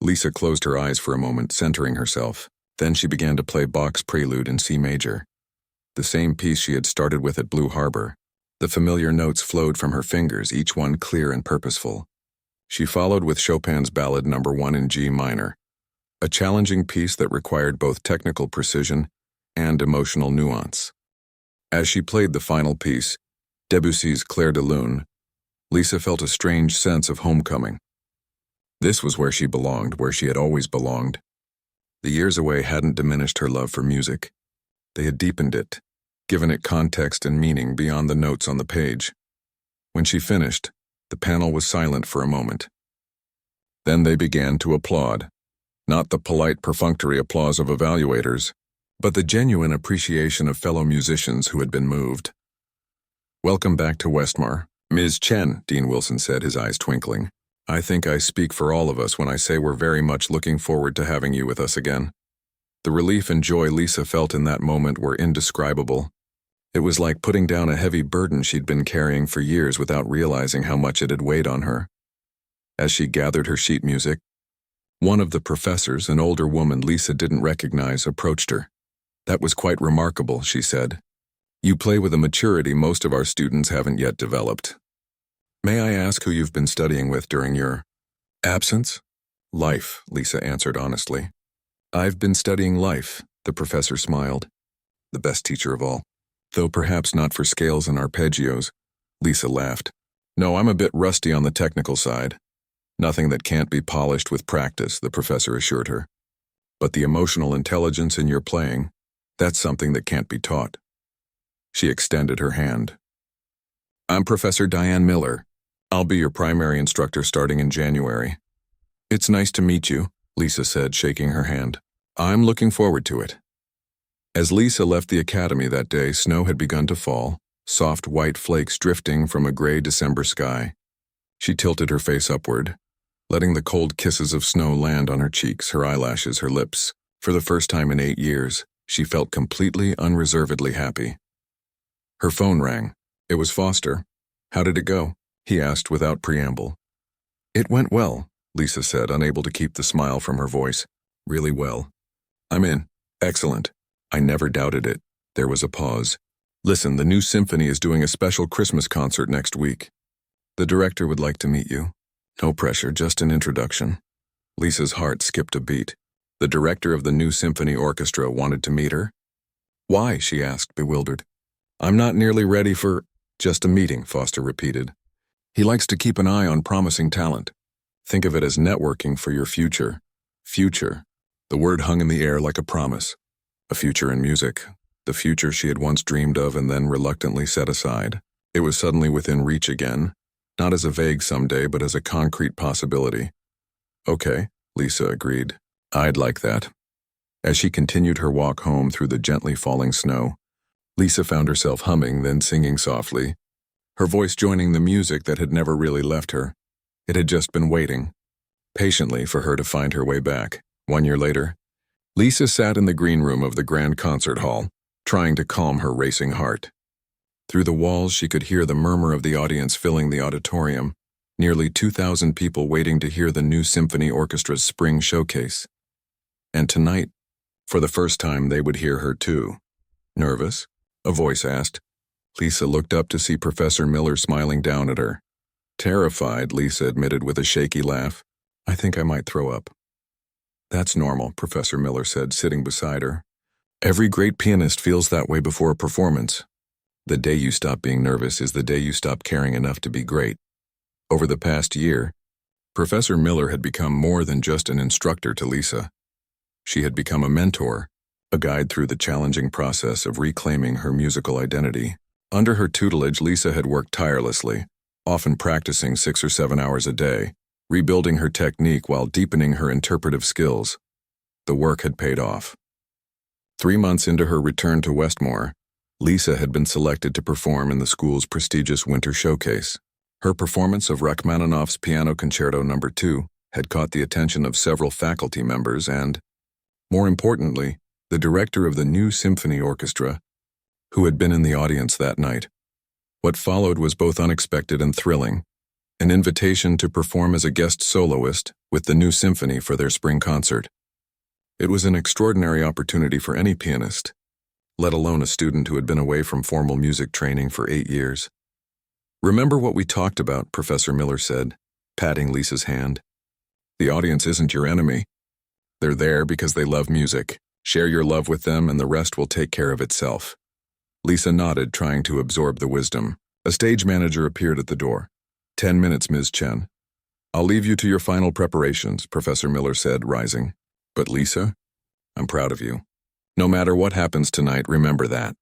Lisa closed her eyes for a moment, centering herself. Then she began to play Bach's Prelude in C major, the same piece she had started with at Blue Harbor. The familiar notes flowed from her fingers, each one clear and purposeful. She followed with Chopin's Ballad No. 1 in G minor, a challenging piece that required both technical precision and emotional nuance. As she played the final piece, Debussy's Clair de Lune, Lisa felt a strange sense of homecoming. This was where she belonged, where she had always belonged. The years away hadn't diminished her love for music. They had deepened it, given it context and meaning beyond the notes on the page. When she finished, the panel was silent for a moment. Then they began to applaud, not the polite perfunctory applause of evaluators, but the genuine appreciation of fellow musicians who had been moved. "Welcome back to Westmore, Ms. Chen," Dean Wilson said, his eyes twinkling. I think I speak for all of us when I say we're very much looking forward to having you with us again. The relief and joy Lisa felt in that moment were indescribable. It was like putting down a heavy burden she'd been carrying for years without realizing how much it had weighed on her. As she gathered her sheet music, one of the professors, an older woman Lisa didn't recognize, approached her. "That was quite remarkable," she said. "You play with a maturity most of our students haven't yet developed. May I ask who you've been studying with during your absence?" "Life," Lisa answered honestly. "I've been studying life," the professor smiled. "The best teacher of all. Though perhaps not for scales and arpeggios." Lisa laughed. "No, I'm a bit rusty on the technical side. Nothing that can't be polished with practice," the professor assured her. "But the emotional intelligence in your playing, that's something that can't be taught." She extended her hand. "I'm Professor Diane Miller. I'll be your primary instructor starting in January." "It's nice to meet you," Lisa said, shaking her hand. "I'm looking forward to it." As Lisa left the academy that day, snow had begun to fall, soft white flakes drifting from a gray December sky. She tilted her face upward, letting the cold kisses of snow land on her cheeks, her eyelashes, her lips. For the first time in 8 years, she felt completely, unreservedly happy. Her phone rang. It was Foster. "How did it go?" he asked without preamble. "It went well," Lisa said, unable to keep the smile from her voice. "Really well. I'm in. Excellent. I never doubted it." There was a pause. "Listen, the new symphony is doing a special Christmas concert next week. The director would like to meet you. No pressure, just an introduction." Lisa's heart skipped a beat. The director of the new symphony orchestra wanted to meet her? "Why?" she asked, bewildered. "I'm not nearly ready for—" "Just a meeting," Foster repeated. "He likes to keep an eye on promising talent. Think of it as networking for your future." Future. The word hung in the air like a promise. A future in music. The future she had once dreamed of and then reluctantly set aside. It was suddenly within reach again, not as a vague someday, but as a concrete possibility. "Okay," Lisa agreed. "I'd like that." As she continued her walk home through the gently falling snow, Lisa found herself humming, then singing softly, her voice joining the music that had never really left her. It had just been waiting, patiently, for her to find her way back. 1 year later, Lisa sat in the green room of the grand concert hall, trying to calm her racing heart. Through the walls, she could hear the murmur of the audience filling the auditorium, nearly 2,000 people waiting to hear the new symphony orchestra's spring showcase. And tonight, for the first time, they would hear her too. "Nervous?" a voice asked. Lisa looked up to see Professor Miller smiling down at her. "Terrified," Lisa admitted with a shaky laugh. "I think I might throw up." "That's normal," Professor Miller said, sitting beside her. "Every great pianist feels that way before a performance. The day you stop being nervous is the day you stop caring enough to be great." Over the past year, Professor Miller had become more than just an instructor to Lisa. She had become a mentor, a guide through the challenging process of reclaiming her musical identity. Under her tutelage, Lisa had worked tirelessly, often practicing 6 or 7 hours a day, rebuilding her technique while deepening her interpretive skills. The work had paid off. 3 months into her return to Westmore, Lisa had been selected to perform in the school's prestigious winter showcase. Her performance of Rachmaninoff's Piano Concerto No. 2 had caught the attention of several faculty members and, more importantly, the director of the new symphony orchestra, who had been in the audience that night. What followed was both unexpected and thrilling, an invitation to perform as a guest soloist with the new symphony for their spring concert. It was an extraordinary opportunity for any pianist, let alone a student who had been away from formal music training for 8 years. "Remember what we talked about," Professor Miller said, patting Lisa's hand. "The audience isn't your enemy. They're there because they love music. Share your love with them and the rest will take care of itself." Lisa nodded, trying to absorb the wisdom. A stage manager appeared at the door. 10 minutes, Ms. Chen." "I'll leave you to your final preparations," Professor Miller said, rising. "But Lisa, I'm proud of you. No matter what happens tonight, remember that."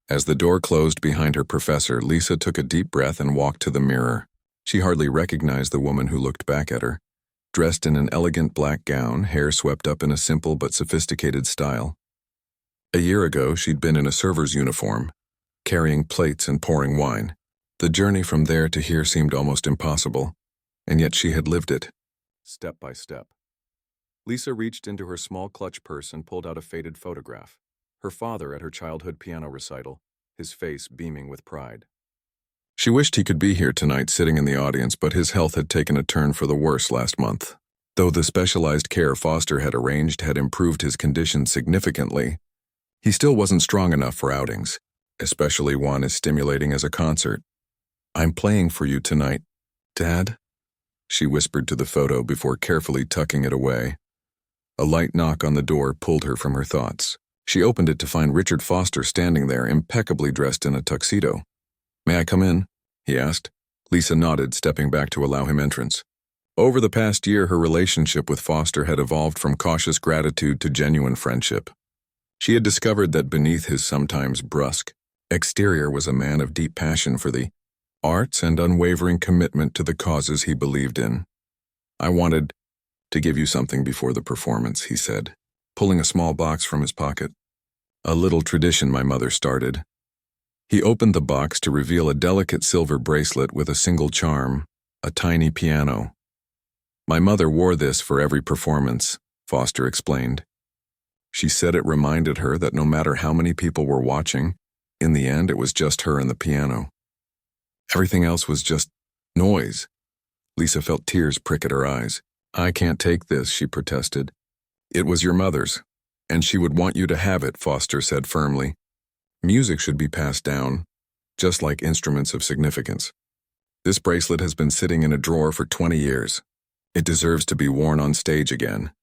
As the door closed behind her professor, Lisa took a deep breath and walked to the mirror. She hardly recognized the woman who looked back at her, dressed in an elegant black gown, hair swept up in a simple but sophisticated style. A year ago, she'd been in a server's uniform, carrying plates and pouring wine. The journey from there to here seemed almost impossible. and yet she had lived it. Step by step. Lisa reached into her small clutch purse and pulled out a faded photograph. Her father at her childhood piano recital, his face beaming with pride. She wished he could be here tonight sitting in the audience, but his health had taken a turn for the worse last month. Though the specialized care Foster had arranged had improved his condition significantly, he still wasn't strong enough for outings, especially one as stimulating as a concert. "I'm playing for you tonight, Dad," she whispered to the photo before carefully tucking it away. A light knock on the door pulled her from her thoughts. She opened it to find Richard Foster standing there, impeccably dressed in a tuxedo. "May I come in?" he asked. Lisa nodded, stepping back to allow him entrance. Over the past year, her relationship with Foster had evolved from cautious gratitude to genuine friendship. She had discovered that beneath his sometimes brusque exterior was a man of deep passion for the arts and unwavering commitment to the causes he believed in. "I wanted to give you something before the performance," he said, pulling a small box from his pocket. "A little tradition my mother started." He opened the box to reveal a delicate silver bracelet with a single charm, a tiny piano. "My mother wore this for every performance," Foster explained. She said it reminded her that no matter how many people were watching, in the end it was just her and the piano. Everything else was just noise. Lisa felt tears prick at her eyes. "I can't take this," she protested. "It was your mother's, and she would want you to have it," Foster said firmly. "Music should be passed down, just like instruments of significance. This bracelet has been sitting in a drawer for 20 years. It deserves to be worn on stage again."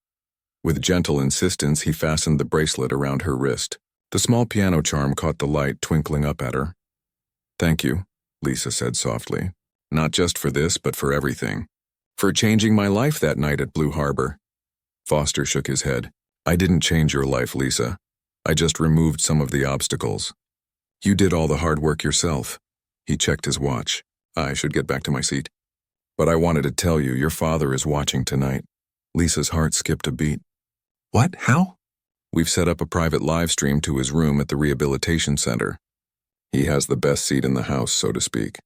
With gentle insistence, he fastened the bracelet around her wrist. The small piano charm caught the light twinkling up at her. "Thank you," Lisa said softly. "Not just for this, but for everything. For changing my life that night at Blue Harbor." Foster shook his head. "I didn't change your life, Lisa. I just removed some of the obstacles. You did all the hard work yourself." He checked his watch. "I should get back to my seat. But I wanted to tell you, your father is watching tonight." Lisa's heart skipped a beat. "What? How?" "We've set up a private live stream to his room at the rehabilitation center. He has the best seat in the house, so to speak.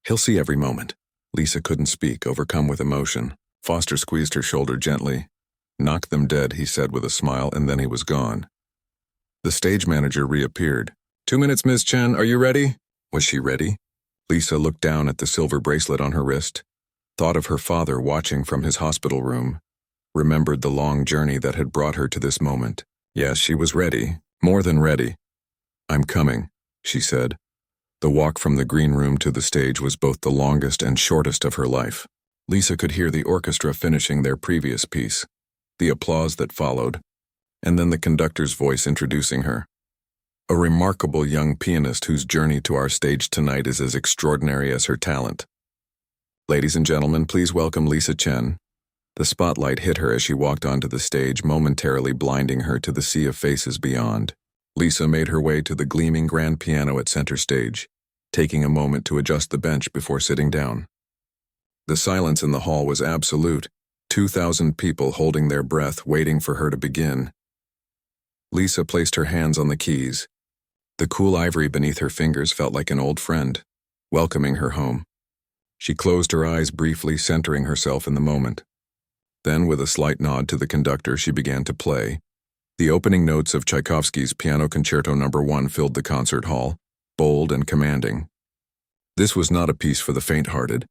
He'll see every moment." Lisa couldn't speak, overcome with emotion. Foster squeezed her shoulder gently. "Knock them dead," he said with a smile, and then he was gone. The stage manager reappeared. "2 minutes, Miss Chen. Are you ready?" Was she ready? Lisa looked down at the silver bracelet on her wrist, thought of her father watching from his hospital room, remembered the long journey that had brought her to this moment. Yes, she was ready, more than ready. "I'm coming," she said. The walk from the green room to the stage was both the longest and shortest of her life. Lisa could hear the orchestra finishing their previous piece, the applause that followed, and then the conductor's voice introducing her. "A remarkable young pianist whose journey to our stage tonight is as extraordinary as her talent. Ladies and gentlemen, please welcome Lisa Chen." The spotlight hit her as she walked onto the stage, momentarily blinding her to the sea of faces beyond. Lisa made her way to the gleaming grand piano at center stage, taking a moment to adjust the bench before sitting down. The silence in the hall was absolute, 2,000 people holding their breath, waiting for her to begin. Lisa placed her hands on the keys. The cool ivory beneath her fingers felt like an old friend, welcoming her home. She closed her eyes briefly, centering herself in the moment. Then, with a slight nod to the conductor, she began to play. The opening notes of Tchaikovsky's Piano Concerto No. 1 filled the concert hall, bold and commanding. This was not a piece for the faint-hearted.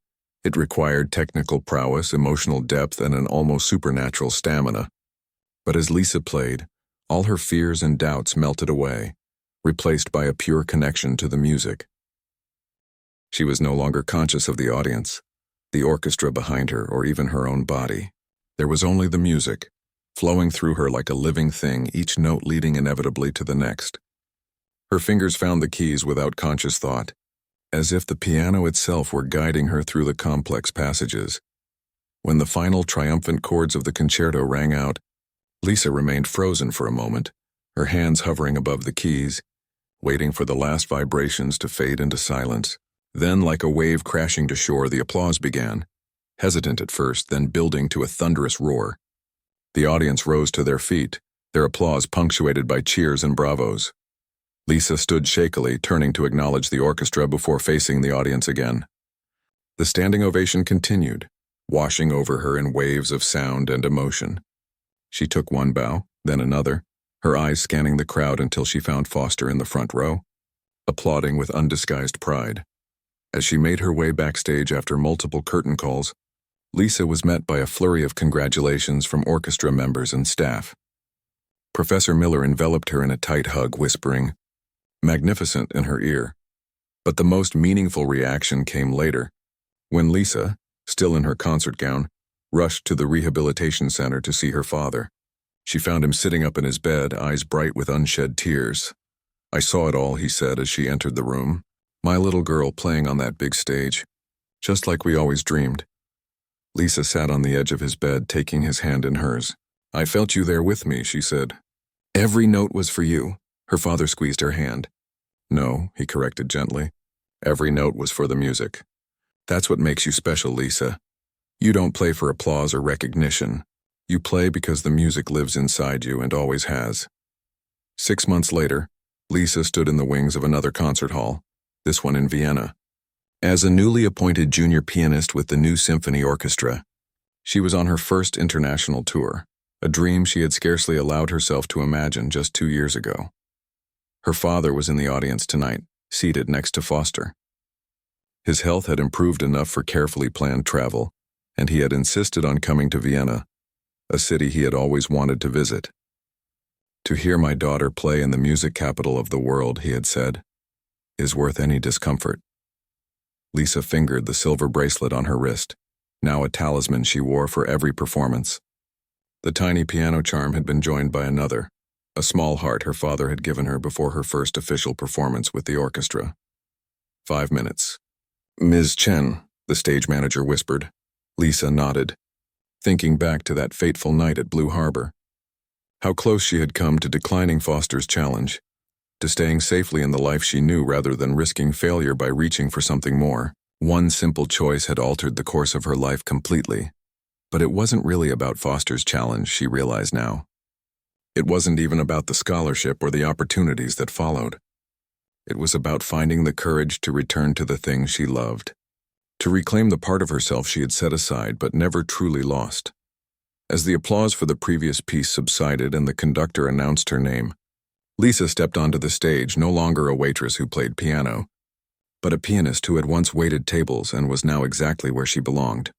It required technical prowess, emotional depth, and an almost supernatural stamina. But as Lisa played, all her fears and doubts melted away, replaced by a pure connection to the music. She was no longer conscious of the audience, the orchestra behind her, or even her own body. There was only the music, flowing through her like a living thing, each note leading inevitably to the next. Her fingers found the keys without conscious thought, as if the piano itself were guiding her through the complex passages. When the final triumphant chords of the concerto rang out, Lisa remained frozen for a moment, her hands hovering above the keys, waiting for the last vibrations to fade into silence. Then, like a wave crashing to shore, the applause began, hesitant at first, then building to a thunderous roar. The audience rose to their feet, their applause punctuated by cheers and bravos. Lisa stood shakily, turning to acknowledge the orchestra before facing the audience again. The standing ovation continued, washing over her in waves of sound and emotion. She took one bow, then another, her eyes scanning the crowd until she found Foster in the front row, applauding with undisguised pride. As she made her way backstage after multiple curtain calls, Lisa was met by a flurry of congratulations from orchestra members and staff. Professor Miller enveloped her in a tight hug, whispering, "Magnificent," in her ear. But the most meaningful reaction came later, when Lisa, still in her concert gown, rushed to the rehabilitation center to see her father. She found him sitting up in his bed, eyes bright with unshed tears. "I saw it all," he said as she entered the room. "My little girl playing on that big stage. Just like we always dreamed." Lisa sat on the edge of his bed, taking his hand in hers. "I felt you there with me," she said. "Every note was for you." Her father squeezed her hand. "No," he corrected gently. "Every note was for the music. That's what makes you special, Lisa. You don't play for applause or recognition. You play because the music lives inside you and always has." 6 months later, Lisa stood in the wings of another concert hall, this one in Vienna. As a newly appointed junior pianist with the new symphony orchestra, she was on her first international tour, a dream she had scarcely allowed herself to imagine just 2 years ago. Her father was in the audience tonight, seated next to Foster. His health had improved enough for carefully planned travel, and he had insisted on coming to Vienna, a city he had always wanted to visit. "To hear my daughter play in the music capital of the world," he had said, "is worth any discomfort." Lisa fingered the silver bracelet on her wrist, now a talisman she wore for every performance. The tiny piano charm had been joined by another, a small heart her father had given her before her first official performance with the orchestra. 5 minutes. "Ms. Chen," the stage manager whispered. Lisa nodded, thinking back to that fateful night at Blue Harbor. How close she had come to declining Foster's challenge, to staying safely in the life she knew rather than risking failure by reaching for something more. One simple choice had altered the course of her life completely. But it wasn't really about Foster's challenge, she realized now. It wasn't even about the scholarship or the opportunities that followed. It was about finding the courage to return to the things she loved, to reclaim the part of herself she had set aside but never truly lost. As the applause for the previous piece subsided and the conductor announced her name, Lisa stepped onto the stage, no longer a waitress who played piano, but a pianist who had once waited tables and was now exactly where she belonged.